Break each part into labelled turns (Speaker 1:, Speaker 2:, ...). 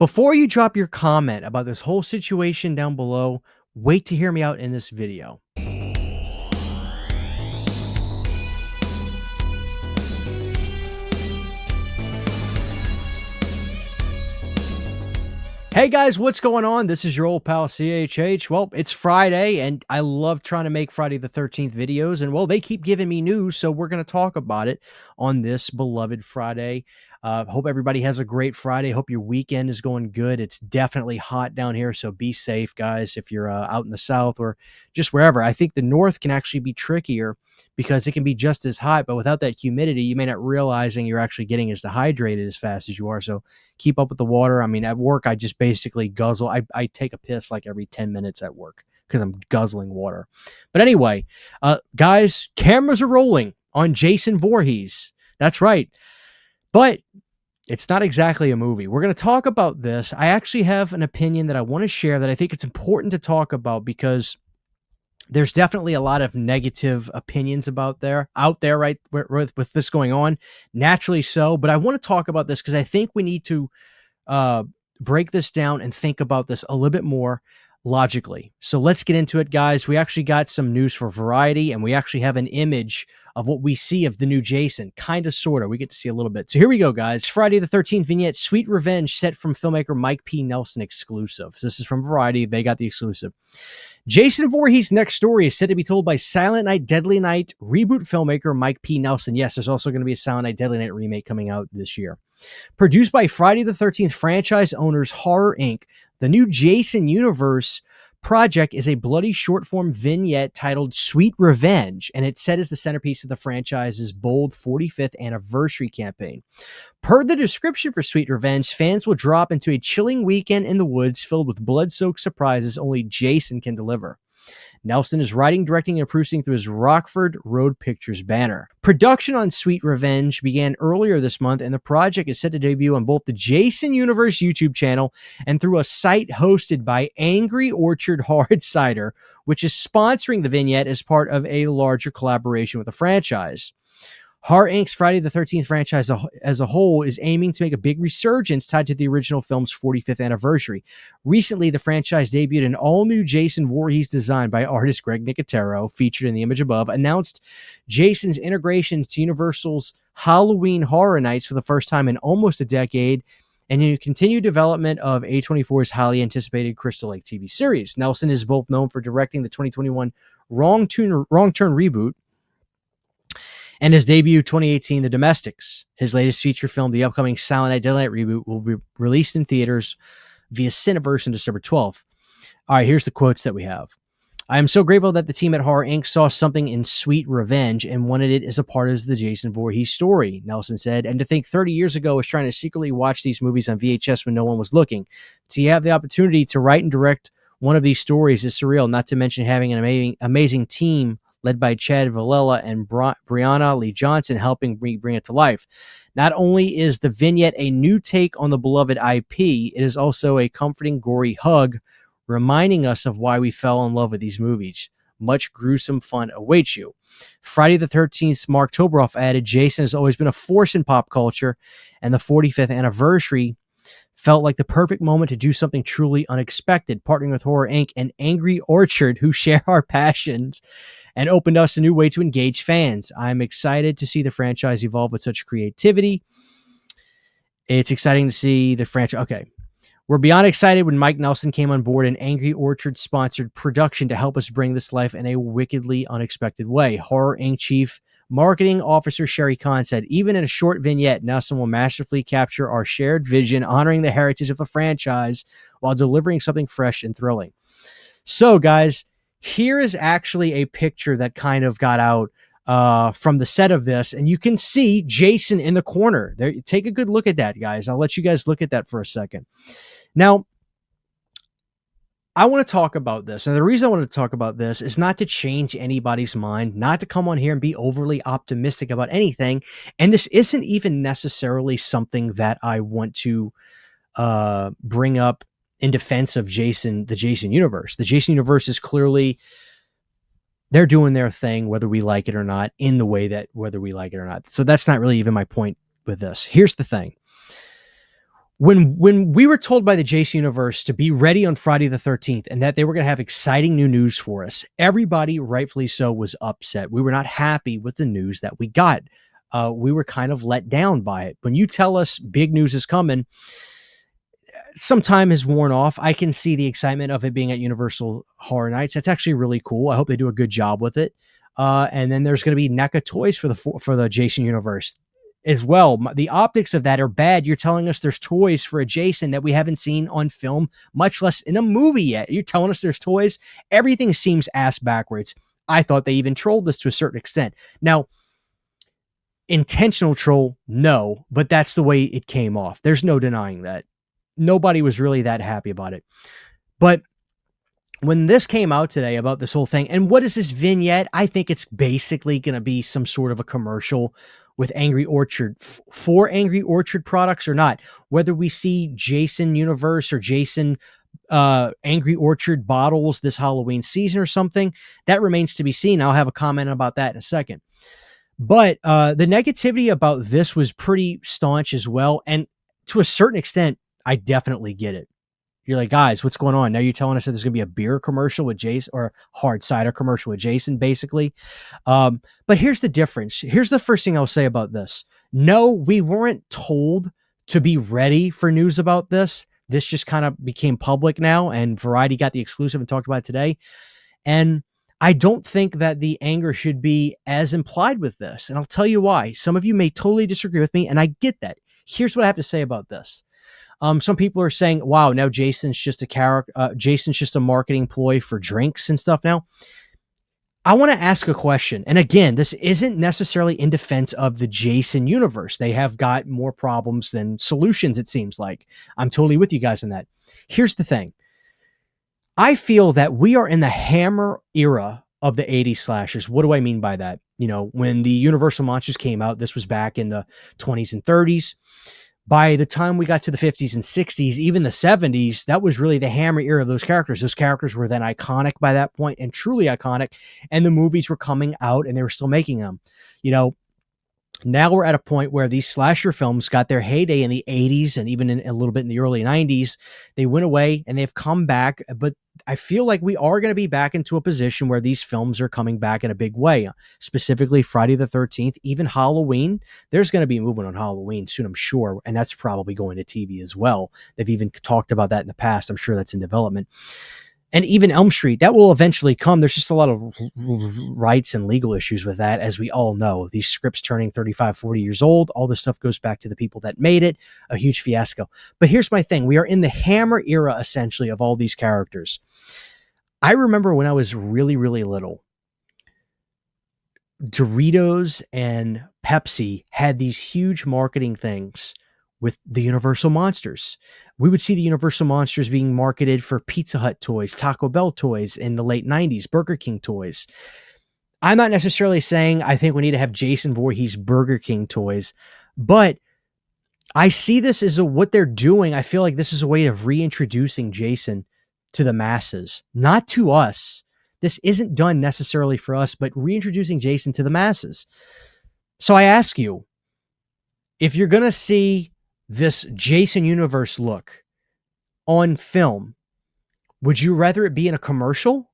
Speaker 1: Before you drop your comment about this whole situation down below, wait to hear me out in this video. Hey guys, what's going on? This is your old pal CHH. Well, it's Friday, and I love trying to make Friday the 13th videos, and well, they keep giving me news, so we're going to talk about it on this beloved Friday. Hope everybody has a great Friday. Hope your weekend is going good. It's definitely hot down here, so be safe, guys, if you're out in the south or just wherever. I think the north can actually be trickier because it can be just as hot, but without that humidity, you may not realizing you're actually getting as dehydrated as fast as you are, so keep up with the water. I mean, at work, I just basically guzzle. I take a piss like every 10 minutes at work because I'm guzzling water. But anyway, guys, cameras are rolling on Jason Voorhees. That's right. But it's not exactly a movie. We're going to talk about this. I actually have an opinion that I want to share that I think it's important to talk about because there's definitely a lot of negative opinions out there, right, with this going on. Naturally so, but I want to talk about this because I think we need to break this down and think about this a little bit more logically. So let's get into it, guys. We actually got some news for Variety, and we actually have an image of what we see of the new Jason, kind of, sort of. We get to see a little bit. So here we go, guys. Friday the 13th vignette, Sweet Revenge, set from filmmaker Mike P. Nelson exclusive. So this is from Variety. They got the exclusive. Jason Voorhees' next story is said to be told by Silent Night, Deadly Night reboot filmmaker Mike P. Nelson. Yes, there's also going to be a Silent Night, Deadly Night remake coming out this year. Produced by Friday the 13th franchise owners Horror Inc., the new Jason universe project is a bloody short-form vignette titled Sweet Revenge, and it's set as the centerpiece of the franchise's bold 45th anniversary campaign. Per the description for Sweet Revenge, fans will drop into a chilling weekend in the woods filled with blood-soaked surprises only Jason can deliver. Nelson is writing, directing, and producing through his Rockford Road Pictures banner. Production on Sweet Revenge began earlier this month, and the project is set to debut on both the Jason Universe YouTube channel and through a site hosted by Angry Orchard Hard Cider, which is sponsoring the vignette as part of a larger collaboration with the franchise. Horror Inc.'s Friday the 13th franchise as a whole is aiming to make a big resurgence tied to the original film's 45th anniversary. Recently, the franchise debuted an all-new Jason Voorhees design by artist Greg Nicotero, featured in the image above, announced Jason's integration to Universal's Halloween Horror Nights for the first time in almost a decade, and in continued development of A24's highly anticipated Crystal Lake TV series. Nelson is both known for directing the 2021 Wrong Turn reboot, and his debut 2018, The Domestics. His latest feature film, the upcoming Silent Night, Deadly Night reboot, will be released in theaters via Cineverse on December 12th. All right, here's the quotes that we have. I am so grateful that the team at Horror Inc. saw something in Sweet Revenge and wanted it as a part of the Jason Voorhees story, Nelson said. And to think 30 years ago I was trying to secretly watch these movies on VHS when no one was looking. To have the opportunity to write and direct one of these stories is surreal, not to mention having an amazing team led by Chad Villella and Brianna Lee Johnson helping bring it to life. Not only is the vignette a new take on the beloved IP, it is also a comforting, gory hug, reminding us of why we fell in love with these movies. Much gruesome fun awaits you. Friday the 13th, Mark Toberoff added, Jason has always been a force in pop culture, and the 45th anniversary felt like the perfect moment to do something truly unexpected, partnering with Horror Inc. and Angry Orchard, who share our passions, and opened us a new way to engage fans. I'm excited to see the franchise evolve with such creativity. It's exciting to see the franchise. Okay. We're beyond excited when Mike Nelson came on board an Angry Orchard sponsored production to help us bring this life in a wickedly unexpected way. Horror Inc. Chief Marketing Officer Sherry Kahn said, even in a short vignette, Nelson will masterfully capture our shared vision, honoring the heritage of the franchise while delivering something fresh and thrilling. So, guys, here is actually a picture that kind of got out from the set of this, and you can see Jason in the corner. There, take a good look at that, guys. I'll let you guys look at that for a second. Now, I want to talk about this, and the reason I want to talk about this is not to change anybody's mind, not to come on here and be overly optimistic about anything, and this isn't even necessarily something that I want to bring up in defense of Jason, the Jason universe. The Jason universe is clearly, they're doing their thing, whether we like it or not, in the way that whether we like it or not. So that's not really even my point with this. Here's the thing. When we were told by the Jason universe to be ready on Friday the 13th and that they were going to have exciting new news for us, everybody, rightfully so, was upset. We were not happy with the news that we got. We were kind of let down by it. When you tell us big news is coming, some time has worn off. I can see the excitement of it being at Universal Horror Nights. That's actually really cool. I hope they do a good job with it. And then there's going to be NECA toys for the Jason universe as well. The optics of that are bad. You're telling us there's toys for a Jason that we haven't seen on film, much less in a movie yet. You're telling us there's toys. Everything seems ass backwards. I thought they even trolled us to a certain extent. Now, intentional troll, no, but that's the way it came off. There's no denying that. Nobody was really that happy about it. But when this came out today about this whole thing, and what is this vignette? I think it's basically going to be some sort of a commercial with Angry Orchard for Angry Orchard products or not. Whether we see Jason Universe or Jason Angry Orchard bottles this Halloween season or something, that remains to be seen. I'll have a comment about that in a second. But the negativity about this was pretty staunch as well. And to a certain extent, I definitely get it. You're like, guys, what's going on? Now you're telling us that there's going to be a beer commercial with Jason or hard cider commercial with Jason, basically. But here's the difference. Here's the first thing I'll say about this. No, we weren't told to be ready for news about this. This just kind of became public now, and Variety got the exclusive and talked about it today. And I don't think that the anger should be as implied with this. And I'll tell you why. Some of you may totally disagree with me, and I get that. Here's what I have to say about this. Some people are saying, wow, now Jason's just a character. Jason's just a marketing ploy for drinks and stuff now. I want to ask a question. And again, this isn't necessarily in defense of the Jason universe. They have got more problems than solutions, it seems like. I'm totally with you guys on that. Here's the thing. I feel that we are in the Hammer era of the 80s slashers. What do I mean by that? You know, when the Universal Monsters came out, this was back in the 20s and 30s. By the time we got to the 50s and 60s, even the 70s, that was really the Hammer era of those characters. Those characters were then iconic by that point and truly iconic. And the movies were coming out and they were still making them. You know, now we're at a point where these slasher films got their heyday in the 80s and even in a little bit in the early 90s. They went away and they've come back. But I feel like we are going to be back into a position where these films are coming back in a big way, specifically Friday the 13th, even Halloween. There's going to be a movement on Halloween soon, I'm sure. And that's probably going to TV as well. They've even talked about that in the past. I'm sure that's in development. And even Elm Street, that will eventually come. There's just a lot of rights and legal issues with that, as we all know. These scripts turning 35, 40 years old, all this stuff goes back to the people that made it, a huge fiasco. But here's my thing. We are in the Hammer era, essentially, of all these characters. I remember when I was really, really little, Doritos and Pepsi had these huge marketing things with the Universal Monsters. We would see the Universal Monsters being marketed for Pizza Hut toys, Taco Bell toys in the late 90s, Burger King toys. I'm not necessarily saying I think we need to have Jason Voorhees Burger King toys, but I see this as what they're doing. I feel like this is a way of reintroducing Jason to the masses, not to us. This isn't done necessarily for us, but reintroducing Jason to the masses. So I ask you, if you're going to see this Jason universe look on film, would you rather it be in a commercial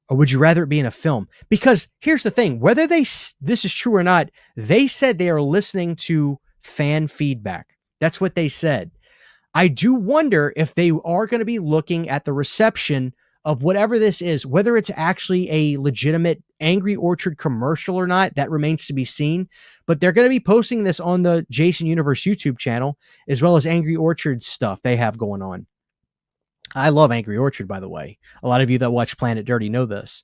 Speaker 1: or would you rather it be in a film? Because here's the thing, whether this is true or not, they said they are listening to fan feedback. That's what they said. I do wonder if they are going to be looking at the reception of whatever this is, whether it's actually a legitimate Angry Orchard commercial or not, that remains to be seen. But they're going to be posting this on the Jason Universe YouTube channel, as well as Angry Orchard stuff they have going on. I love Angry Orchard, by the way. A lot of you that watch Planet Dirty know this.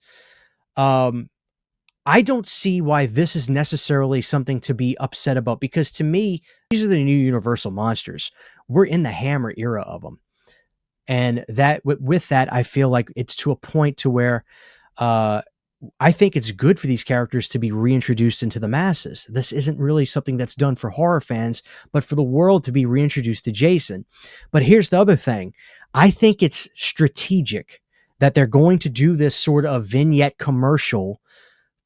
Speaker 1: I don't see why this is necessarily something to be upset about, because to me, these are the new Universal Monsters. We're in the Hammer era of them. And that with that, I feel like it's to a point to where I think it's good for these characters to be reintroduced into the masses. This isn't really something that's done for horror fans, but for the world to be reintroduced to Jason. But here's the other thing. I think it's strategic that they're going to do this sort of vignette commercial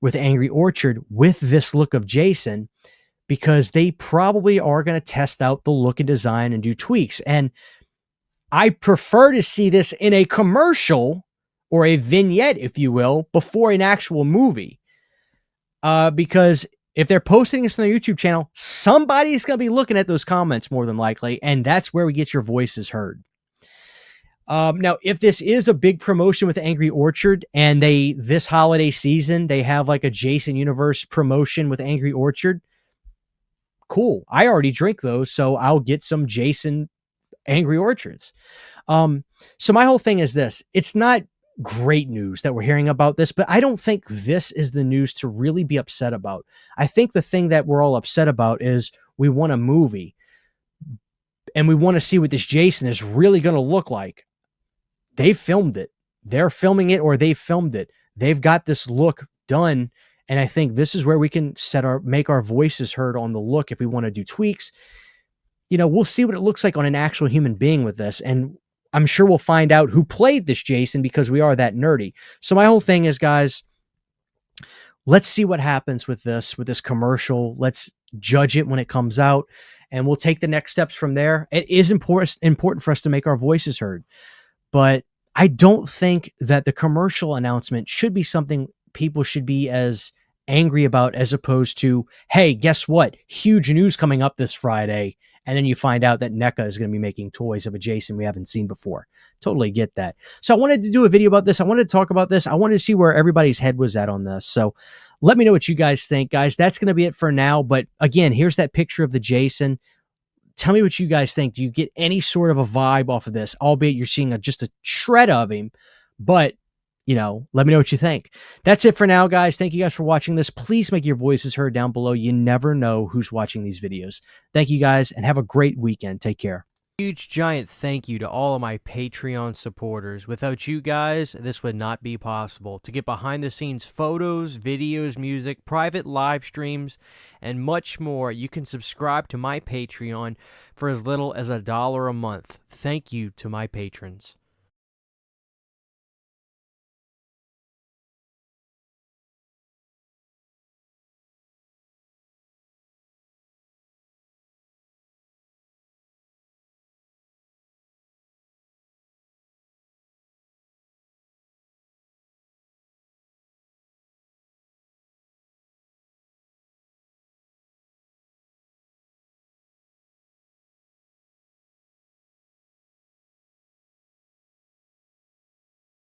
Speaker 1: with Angry Orchard with this look of Jason, because they probably are going to test out the look and design and do tweaks. And I prefer to see this in a commercial or a vignette, if you will, before an actual movie. Because if they're posting this on their YouTube channel, somebody's going to be looking at those comments more than likely, and that's where we get your voices heard. Now, if this is a big promotion with Angry Orchard, and this holiday season, they have like a Jason Universe promotion with Angry Orchard, cool. I already drink those, so I'll get some Jason Angry Orchards. So my whole thing is this. It's not great news that we're hearing about this, but I don't think this is the news to really be upset about. I think the thing that we're all upset about is we want a movie, and we want to see what this Jason is really going to look like. They filmed it. They're filming it, or they filmed it. They've got this look done. And I think this is where we can make our voices heard on the look. If we want to do tweaks, we'll see what it looks like on an actual human being with this. And I'm sure we'll find out who played this Jason, because we are that nerdy. So my whole thing is, guys, let's see what happens with this commercial. Let's judge it when it comes out, and we'll take the next steps from there. It is important for us to make our voices heard, but I don't think that the commercial announcement should be something people should be as angry about, as opposed to, hey, guess what? Huge news coming up this Friday. And then you find out that NECA is going to be making toys of a Jason we haven't seen before. Totally get that. So I wanted to do a video about this. I wanted to talk about this. I wanted to see where everybody's head was at on this. So let me know what you guys think, guys. That's going to be it for now. But again, here's that picture of the Jason. Tell me what you guys think. Do you get any sort of a vibe off of this? Albeit you're seeing just a shred of him, but let me know what you think. That's it for now, guys. Thank you guys for watching this. Please make your voices heard down below. You never know who's watching these videos. Thank you, guys, and have a great weekend. Take care. Huge, giant thank you to all of my Patreon supporters. Without you guys, this would not be possible. To get behind-the-scenes photos, videos, music, private live streams, and much more, you can subscribe to my Patreon for as little as $1 a month. Thank you to my patrons.